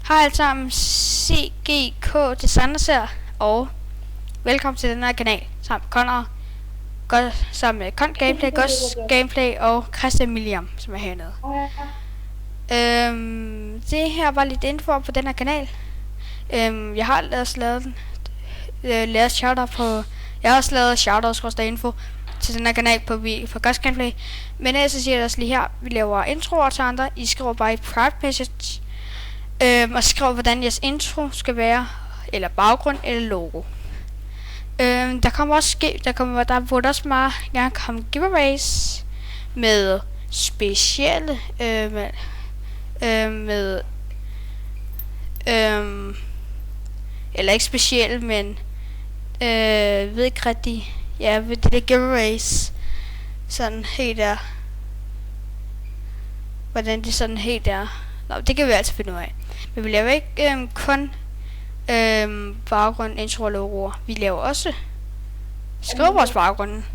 Hej alle sammen, CGK Designers her, og velkommen til den her kanal, sammen med Connor, sammen med Con Gameplay, Ghost Gameplay og Christian William, som er hernede. Det her var lidt info på den her kanal. Jeg har også lavet shoutout på, jeg har også lavet shoutouts info til den her kanal på Ghost Gameplay. Men ellers så siger jeg også lige her, vi laver introer til andre, I skriver bare i private message. Og skriv hvordan jeres intro skal være, eller baggrund eller logo. Der burde også meget gerne komme giveaways med specielle eller ikke specielle, men ved ikke rigtig, ja, ved de der giveaways sådan helt der, hvordan det sådan helt er. Nå, det kan vi altid finde ud af. Men vi laver ikke kun baggrund, intro og logoer. Vi laver også skrivebords baggrunden.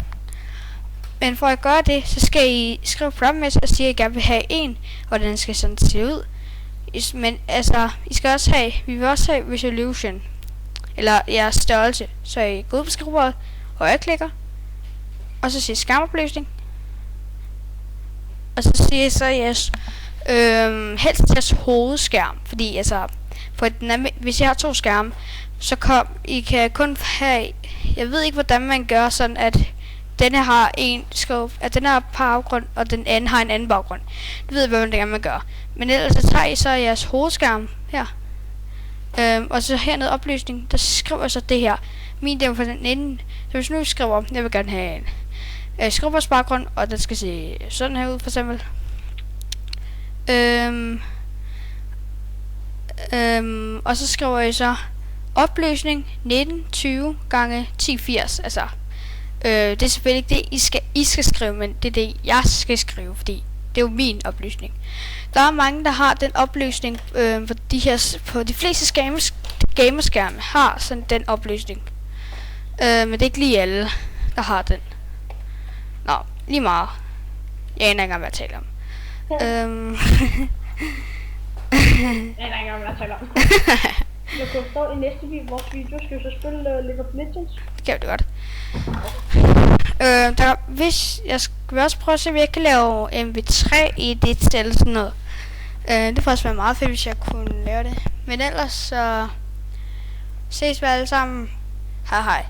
Men for at gøre det, så skal I skrive programmet og sige, at I gerne vil have en, og den skal sådan se ud. Men altså, vi vil også have resolution, eller jeres størrelse. Så I går ud på skrivebordet, højreklikker, og så siger skærmopløsning. Og så siger I så jeres helst jeres hovedskærm, fordi altså hvis I har to skærme, så I kan kun have, jeg ved ikke hvordan man gør sådan, at denne har en scope, at den har baggrund, og den anden har en anden baggrund. Det ved jeg hvordan man gør. Men ellers så tager I så jeres hovedskærm her, og så hernede opløsning, der skriver jeg så det her. Min del for den ende. Så hvis nu skriver, jeg vil gerne have en skrivebordsbaggrund, og den skal se sådan her ud for eksempel. Og så skriver jeg så opløsning 1920 gange 1080. Altså det er selvfølgelig ikke det I skal skrive, men det er det jeg skal skrive, fordi det er jo min opløsning. Der er mange der har den opløsning på de fleste gamerskærme har sådan den opløsning. Men det er ikke lige alle der har den. Nå, lige meget. Jeg aner ikke engang hvad jeg taler om. Jeg kan stå i næste vores video, skal vi så spille League of Legends? Det kan det godt. Hvis jeg skal også prøve at se, om jeg kan lave MV3 i det sted sådan noget. Det får også være meget fedt, hvis jeg kunne lave det. Men ellers så ses vi alle sammen. Hej hej.